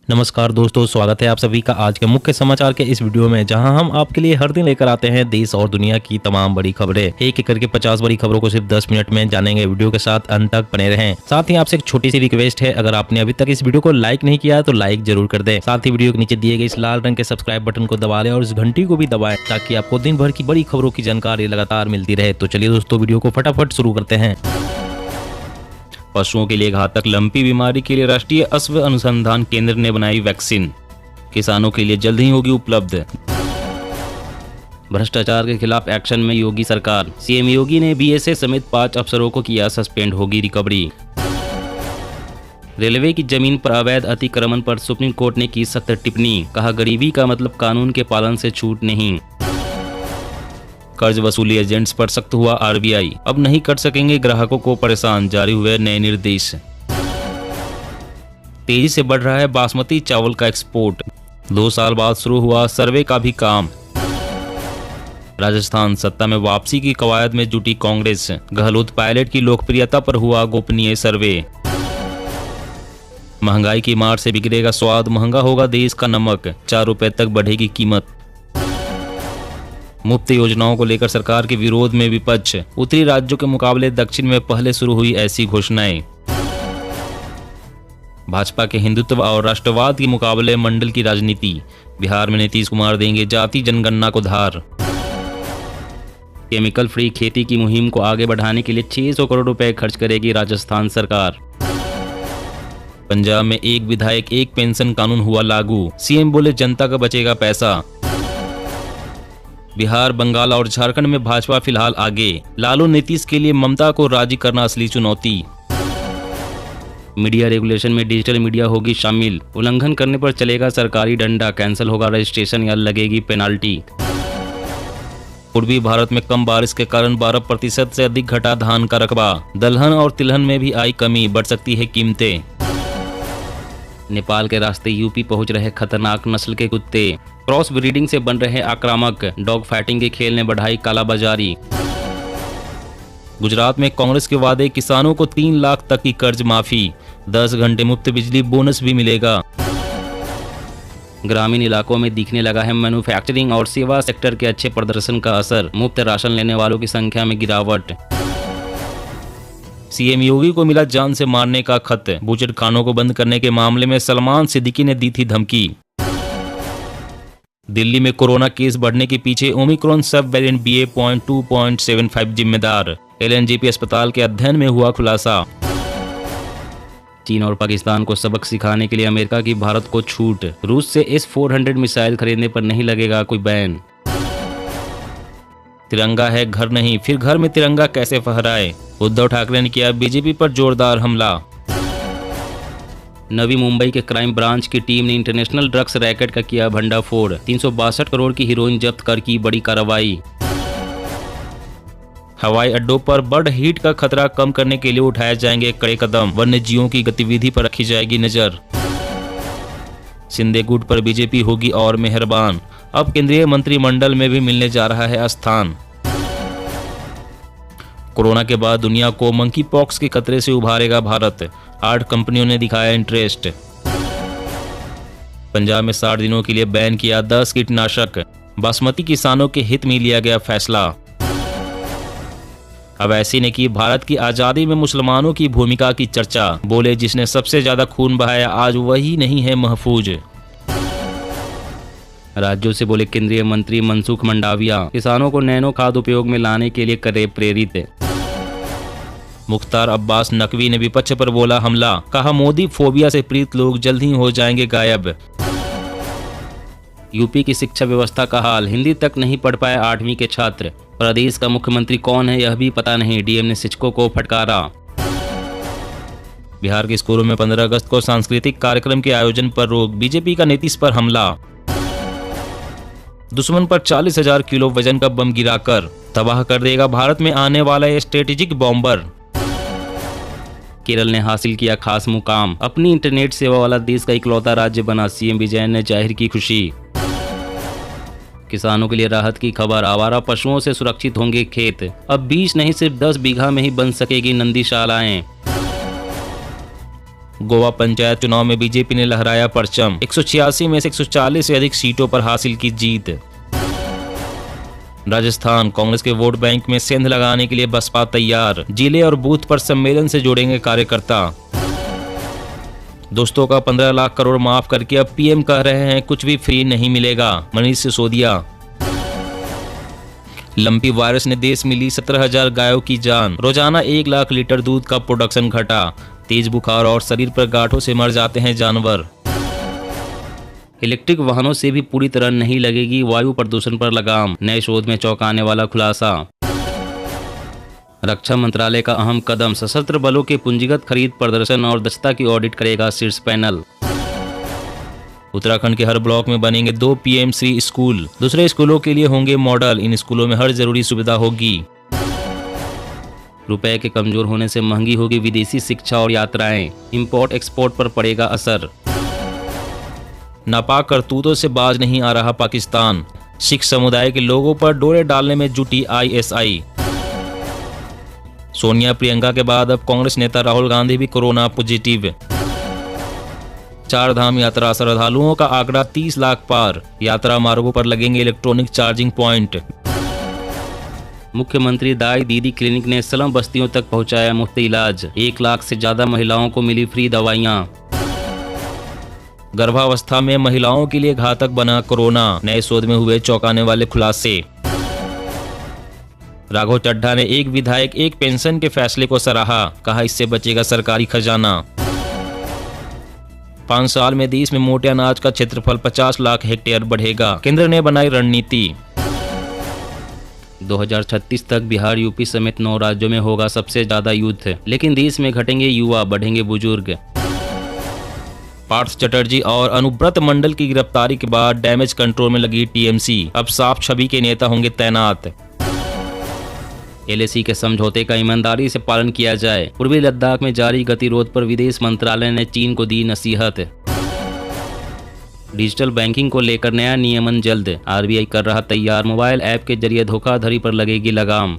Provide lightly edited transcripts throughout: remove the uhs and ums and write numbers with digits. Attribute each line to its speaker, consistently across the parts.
Speaker 1: नमस्कार दोस्तों, स्वागत है आप सभी का आज के मुख्य समाचार के इस वीडियो में, जहां हम आपके लिए हर दिन लेकर आते हैं देश और दुनिया की तमाम बड़ी खबरें। एक एक करके 50 बड़ी खबरों को सिर्फ 10 मिनट में जानेंगे। वीडियो के साथ अंत तक बने रहें। साथ ही आपसे एक छोटी सी रिक्वेस्ट है, अगर आपने अभी तक इस वीडियो को लाइक नहीं किया तो लाइक जरूर कर दें। साथ ही वीडियो के नीचे दिए गए इस लाल रंग के सब्सक्राइब बटन को दबा लें और इस घंटी को भी दबाएं, ताकि आपको दिन भर की बड़ी खबरों की जानकारी लगातार मिलती रहे। तो चलिए दोस्तों, वीडियो को फटाफट शुरू करते हैं।
Speaker 2: पशुओं के लिए घातक लंपी बीमारी के लिए राष्ट्रीय अश्व अनुसंधान केंद्र ने बनाई वैक्सीन, किसानों के लिए जल्द ही होगी उपलब्ध। भ्रष्टाचार के खिलाफ एक्शन में योगी सरकार, सीएम योगी ने बीएसए समेत 5 अफसरों को किया सस्पेंड, होगी रिकवरी। रेलवे की जमीन पर अवैध अतिक्रमण पर सुप्रीम कोर्ट ने की सख्त टिप्पणी, कहा गरीबी का मतलब कानून के पालन से छूट नहीं। कर्ज वसूली एजेंट्स पर सख्त हुआ आरबीआई, अब नहीं कर सकेंगे ग्राहकों को परेशान, जारी हुए नए निर्देश। तेजी से बढ़ रहा है बासमती चावल का एक्सपोर्ट, 2 साल बाद शुरू हुआ सर्वे का भी काम। राजस्थान सत्ता में वापसी की कवायद में जुटी कांग्रेस, गहलोत पायलट की लोकप्रियता पर हुआ गोपनीय सर्वे। महंगाई की मार से बिगड़ेगा स्वाद, महंगा होगा देश का नमक, 4 रुपए तक बढ़ेगी कीमत। मुफ्त योजनाओं को लेकर सरकार के विरोध में विपक्ष, उत्तरी राज्यों के मुकाबले दक्षिण में पहले शुरू हुई ऐसी घोषणाएं। भाजपा के हिंदुत्व और राष्ट्रवाद के मुकाबले मंडल की राजनीति, बिहार में नीतीश कुमार देंगे जाति जनगणना को धार। केमिकल फ्री खेती की मुहिम को आगे बढ़ाने के लिए 600 करोड़ रुपए खर्च करेगी राजस्थान सरकार। पंजाब में एक विधायक एक पेंशन कानून हुआ लागू, सीएम बोले जनता का बचेगा पैसा। बिहार, बंगाल और झारखंड में भाजपा फिलहाल आगे, लालू नीतीश के लिए ममता को राजी करना असली चुनौती। मीडिया रेगुलेशन में डिजिटल मीडिया होगी शामिल, उल्लंघन करने पर चलेगा सरकारी डंडा, कैंसिल होगा रजिस्ट्रेशन या लगेगी पेनाल्टी। पूर्वी भारत में कम बारिश के कारण 12% से अधिक घटा धान का रकबा, दलहन और तिलहन में भी आई कमी, बढ़ सकती है कीमतें। नेपाल के रास्ते यूपी पहुंच रहे खतरनाक नस्ल के कुत्ते, क्रॉस ब्रीडिंग से बन रहे आक्रामक, डॉग फाइटिंग के खेल ने बढ़ाई कालाबाजारी। गुजरात में कांग्रेस के वादे, किसानों को 3 लाख तक की कर्ज माफी, 10 घंटे मुफ्त बिजली बोनस भी मिलेगा। ग्रामीण इलाकों में दिखने लगा है मैन्युफैक्चरिंग और सेवा सेक्टर के अच्छे प्रदर्शन का असर, मुफ्त राशन लेने वालों की संख्या में गिरावट। सीएम योगी को मिला जान से मारने का खत, बूचड़ खानों को बंद करने के मामले में सलमान सिद्दीकी ने दी थी धमकी। दिल्ली में कोरोना केस बढ़ने के पीछे ओमिक्रॉन सब वेरिएंट BA.2.75 जिम्मेदार, एलएनजेपी अस्पताल के अध्ययन में हुआ खुलासा। चीन और पाकिस्तान को सबक सिखाने के लिए अमेरिका की भारत को छूट, रूस से S-400 मिसाइल खरीदने पर नहीं लगेगा कोई बैन। तिरंगा है घर नहीं, फिर घर में तिरंगा कैसे फहराए, उद्धव ठाकरे ने किया बीजेपी पर जोरदार हमला। नवी मुंबई के क्राइम ब्रांच की टीम ने इंटरनेशनल ड्रग्स रैकेट का किया भंडाफोड़, 362 करोड़ की हीरोइन जब्त कर की बड़ी कार्रवाई। हवाई अड्डों पर बर्ड हीट का खतरा कम करने के लिए उठाए जाएंगे कड़े कदम, वन्य जीवों की गतिविधि पर रखी जाएगी नजर। शिंदे गुट पर बीजेपी होगी और मेहरबान, अब केंद्रीय मंत्रिमंडल में भी मिलने जा रहा है स्थान। कोरोना के बाद दुनिया को मंकी पॉक्स के खतरे से उभारेगा भारत, 8 कंपनियों ने दिखाया इंटरेस्ट। पंजाब में 60 दिनों के लिए बैन किया 10 कीटनाशक, बासमती किसानों के हित में लिया गया फैसला। अवैसी ने की भारत की आजादी में मुसलमानों की भूमिका की चर्चा, बोले जिसने सबसे ज्यादा खून बहाया आज वही नहीं है महफूज। राज्यों से बोले केंद्रीय मंत्री मनसुख मंडाविया, किसानों को नैनो खाद उपयोग में लाने के लिए करे प्रेरित। मुख्तार अब्बास नकवी ने विपक्ष पर बोला हमला, कहा मोदी फोबिया से पीड़ित लोग जल्द ही हो जाएंगे गायब। यूपी की शिक्षा व्यवस्था का हाल, हिंदी तक नहीं पढ़ पाए 8वीं के छात्र, प्रदेश का मुख्यमंत्री कौन है यह भी पता नहीं, डीएम ने शिक्षकों को फटकारा। बिहार के स्कूलों में 15 अगस्त को सांस्कृतिक कार्यक्रम के आयोजन पर रोक, बीजेपी का नीतीश पर हमला। दुश्मन पर 40,000 किलो वजन का बम गिराकर तबाह कर देगा भारत में आने वाला स्ट्रेटेजिक बॉम्बर। केरल ने हासिल किया खास मुकाम, अपनी इंटरनेट सेवा वाला देश का इकलौता राज्य बना, सीएम विजयन ने जाहिर की खुशी। किसानों के लिए राहत की खबर, आवारा पशुओं से सुरक्षित होंगे खेत, अब 20 नहीं सिर्फ 10 बीघा में ही बन सकेगी नंदीशालाएं। गोवा पंचायत चुनाव में बीजेपी ने लहराया परचम, 186 में से 140 से अधिक सीटों पर हासिल की जीत। राजस्थान कांग्रेस के वोट बैंक में सेंध लगाने के लिए बसपा तैयार, जिले और बूथ पर सम्मेलन से जोड़ेंगे कार्यकर्ता। दोस्तों का 15 लाख करोड़ माफ करके अब पीएम कह रहे हैं कुछ भी फ्री नहीं मिलेगा, मनीष सिसोदिया। लंपी वायरस ने देश में ली 17,000 गायों की जान, रोजाना 1 लाख लीटर दूध का प्रोडक्शन घटा, तेज बुखार और शरीर पर गांठों से मर जाते हैं जानवर। इलेक्ट्रिक वाहनों से भी पूरी तरह नहीं लगेगी वायु प्रदूषण पर लगाम, नए शोध में चौंकाने वाला खुलासा। रक्षा मंत्रालय का अहम कदम, सशस्त्र बलों के पूंजीगत खरीद, प्रदर्शन और दक्षता की ऑडिट करेगा शीर्ष पैनल। उत्तराखंड के हर ब्लॉक में बनेंगे 2 पीएम-श्री स्कूल, दूसरे स्कूलों के लिए होंगे मॉडल, इन स्कूलों में हर जरूरी सुविधा होगी। रुपए के कमजोर होने से महंगी होगी विदेशी शिक्षा और यात्राएं, इंपोर्ट एक्सपोर्ट पर पड़ेगा असर। नापाक करतूतों से बाज नहीं आ रहा पाकिस्तान, सिख समुदाय के लोगों पर डोरे डालने में जुटी आईएसआई। सोनिया प्रियंका के बाद अब कांग्रेस नेता राहुल गांधी भी कोरोना पॉजिटिव। 4 धाम यात्रा श्रद्धालुओं का आंकड़ा 30 लाख पार, यात्रा मार्गों पर लगेंगे इलेक्ट्रॉनिक चार्जिंग पॉइंट। मुख्यमंत्री दाई दीदी क्लिनिक ने स्लम बस्तियों तक पहुंचाया मुफ्त इलाज, 1 लाख से ज्यादा महिलाओं को मिली फ्री दवाइयां। गर्भावस्था में महिलाओं के लिए घातक बना कोरोना, नए शोध में हुए चौंकाने वाले खुलासे। राघव चड्ढा ने एक विधायक एक पेंशन के फैसले को सराहा, कहा इससे बचेगा सरकारी खजाना। 5 साल में देश में मोटे अनाज का क्षेत्रफल 50 लाख हेक्टेयर बढ़ेगा, केंद्र ने बनाई रणनीति। 2036 तक बिहार यूपी समेत 9 राज्यों में होगा सबसे ज्यादा यूथ, लेकिन देश में घटेंगे युवा, बढ़ेंगे बुजुर्ग। पार्थ चटर्जी और अनुव्रत मंडल की गिरफ्तारी के बाद डैमेज कंट्रोल में लगी टीएमसी, अब साफ छवि के नेता होंगे तैनात। एलएसी के समझौते का ईमानदारी से पालन किया जाए, पूर्वी लद्दाख में जारी गतिरोध पर विदेश मंत्रालय ने चीन को दी नसीहत। डिजिटल बैंकिंग को लेकर नया नियमन जल्द, आरबीआई कर रहा तैयार, मोबाइल ऐप के जरिए धोखाधड़ी पर लगेगी लगाम।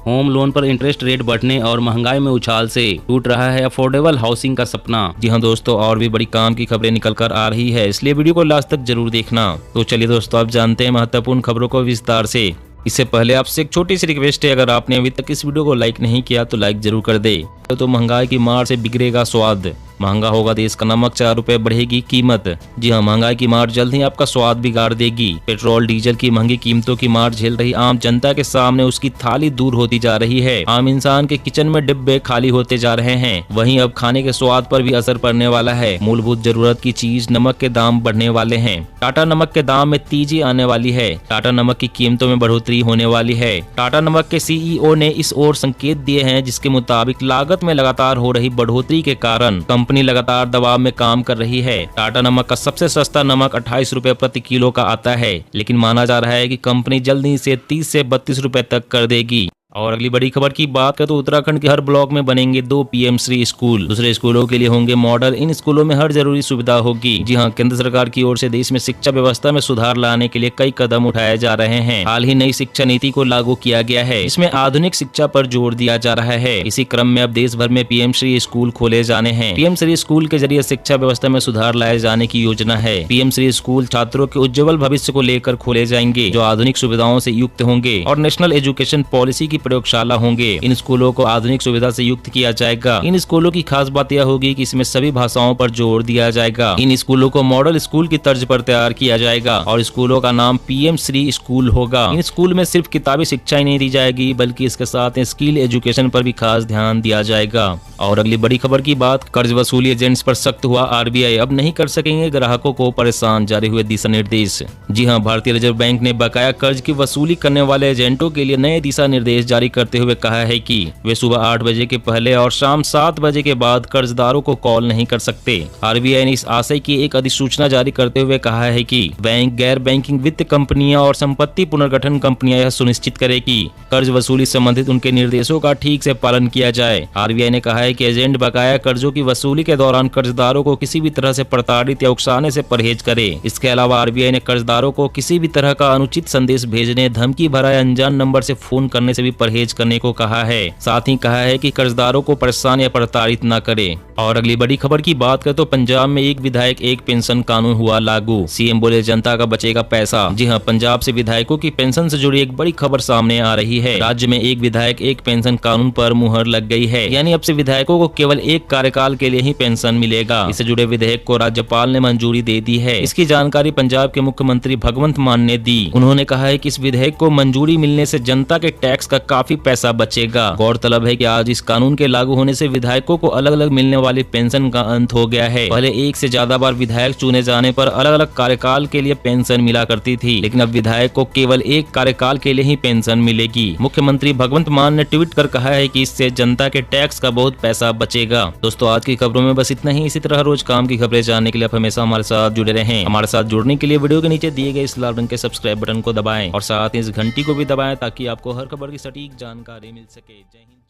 Speaker 2: होम लोन पर इंटरेस्ट रेट बढ़ने और महंगाई में उछाल से टूट रहा है अफोर्डेबल हाउसिंग का सपना। जी हाँ दोस्तों, और भी बड़ी काम की खबरें निकल कर आ रही है, इसलिए वीडियो को लास्ट तक जरूर देखना। तो चलिए दोस्तों, अब जानते हैं महत्वपूर्ण खबरों को विस्तार से। इससे पहले आपसे एक छोटी सी रिक्वेस्ट है, अगर आपने अभी तक इस वीडियो को लाइक नहीं किया तो लाइक जरूर कर दे। तो महंगाई की मार से बिगड़ेगा स्वाद, महंगा होगा देश का नमक, 4 रुपए बढ़ेगी कीमत। जी हाँ, महंगाई की मार जल्द ही आपका स्वाद बिगाड़ देगी। पेट्रोल डीजल की महंगी कीमतों की मार झेल रही आम जनता के सामने उसकी थाली दूर होती जा रही है। आम इंसान के किचन में डिब्बे खाली होते जा रहे हैं, वहीं अब खाने के स्वाद पर भी असर पड़ने वाला है। मूलभूत जरूरत की चीज नमक के दाम बढ़ने वाले हैं। टाटा नमक के दाम में तेजी आने वाली है, टाटा नमक की कीमतों में बढ़ोतरी होने वाली है। टाटा नमक के सीईओ ने इस ओर संकेत दिए हैं, जिसके मुताबिक लागत में लगातार हो रही बढ़ोतरी के कारण कंपनी लगातार दबाव में काम कर रही है। टाटा नमक का सबसे सस्ता नमक 28 रुपए प्रति किलो का आता है, लेकिन माना जा रहा है कि कंपनी जल्द ही इसे 30 से 32 रुपए तक कर देगी। और अगली बड़ी खबर की बात करें तो उत्तराखंड के हर ब्लॉक में बनेंगे 2 पीएम-श्री स्कूल, दूसरे स्कूलों के लिए होंगे मॉडल, इन स्कूलों में हर जरूरी सुविधा होगी। जी हाँ, केंद्र सरकार की ओर से देश में शिक्षा व्यवस्था में सुधार लाने के लिए कई कदम उठाए जा रहे हैं। हाल ही नई शिक्षा नीति को लागू किया गया है, इसमें आधुनिक शिक्षा पर जोर दिया जा रहा है। इसी क्रम में अब देश भर में पीएम-श्री स्कूल खोले जाने हैं। पीएम-श्री स्कूल के जरिए शिक्षा व्यवस्था में सुधार लाए जाने की योजना है। पीएम-श्री स्कूल छात्रों के उज्जवल भविष्य को लेकर खोले जाएंगे, जो आधुनिक सुविधाओं से युक्त होंगे और नेशनल एजुकेशन पॉलिसी की प्रयोगशाला होंगे। इन स्कूलों को आधुनिक सुविधा से युक्त किया जाएगा। इन स्कूलों की खास बात यह होगी कि इसमें सभी भाषाओं पर जोर दिया जाएगा। इन स्कूलों को मॉडल स्कूल की तर्ज पर तैयार किया जाएगा और स्कूलों का नाम पीएम-श्री स्कूल होगा। इन स्कूल में सिर्फ किताबी शिक्षा ही नहीं दी जाएगी, बल्कि इसके साथ स्किल एजुकेशन पर भी खास ध्यान दिया जाएगा। और अगली बड़ी खबर की बात, कर्ज वसूली एजेंट्स पर सख्त हुआ आरबीआई, अब नहीं कर सकेंगे ग्राहकों को परेशान, जारी हुए दिशा निर्देश। जी हाँ, भारतीय रिजर्व बैंक ने बकाया कर्ज की वसूली करने वाले एजेंटों के लिए नए दिशा निर्देश जारी करते हुए कहा है कि वे सुबह 8 बजे के पहले और शाम 7 बजे के बाद कर्जदारों को कॉल नहीं कर सकते। आरबीआई ने इस आशय की एक अधिसूचना जारी करते हुए कहा है कि बैंक, गैर बैंकिंग वित्त कंपनियां और संपत्ति पुनर्गठन कंपनियां यह सुनिश्चित करें कि कर्ज वसूली संबंधित उनके निर्देशों का ठीक से पालन किया जाए। आरबीआई ने कहा है कि एजेंट बकाया कर्जों की वसूली के दौरान कर्जदारों को किसी भी तरह से प्रताड़ित या उकसाने से परहेज करे। इसके अलावा आरबीआई ने कर्जदारों को किसी भी तरह का अनुचित संदेश भेजने, धमकी भरा या अनजान नंबर से फोन करने से भी परहेज करने को कहा है। साथ ही कहा है कि कर्जदारों को परेशान या प्रताड़ित न करे। और अगली बड़ी खबर की बात करें तो पंजाब में एक विधायक एक पेंशन कानून हुआ लागू। सीएम बोले जनता का बचेगा पैसा। जी हां, पंजाब से विधायकों की पेंशन से जुड़ी एक बड़ी खबर सामने आ रही है। राज्य में एक विधायक एक पेंशन कानून पर मुहर लग गई है, यानी अब से विधायकों को केवल एक कार्यकाल के लिए ही पेंशन मिलेगा। इससे जुड़े विधेयक को राज्यपाल ने मंजूरी दे दी है। इसकी जानकारी पंजाब के मुख्यमंत्री भगवंत मान ने दी। उन्होंने कहा है कि इस विधेयक को मंजूरी मिलने से जनता के टैक्स का काफी पैसा बचेगा। गौरतलब है कि आज इस कानून के लागू होने से विधायकों को अलग अलग मिलने वाली पेंशन का अंत हो गया है। पहले एक से ज्यादा बार विधायक चुने जाने पर अलग अलग कार्यकाल के लिए पेंशन मिला करती थी, लेकिन अब विधायक को केवल एक कार्यकाल के लिए ही पेंशन मिलेगी। मुख्यमंत्री भगवंत मान ने ट्वीट कर कहा है कि इससे जनता के टैक्स का बहुत पैसा बचेगा। दोस्तों, आज की खबरों में बस इतना ही। इसी तरह रोज काम की खबरें जानने के लिए आप हमेशा हमारे साथ जुड़े रहें। हमारे साथ जुड़ने के लिए वीडियो के नीचे दिए गए इस लाल रंग के सब्सक्राइब बटन को दबाएं और साथ ही इस घंटी को भी दबाएं ताकि आपको हर खबर की सटीक जानकारी मिल सके। जय हिंद।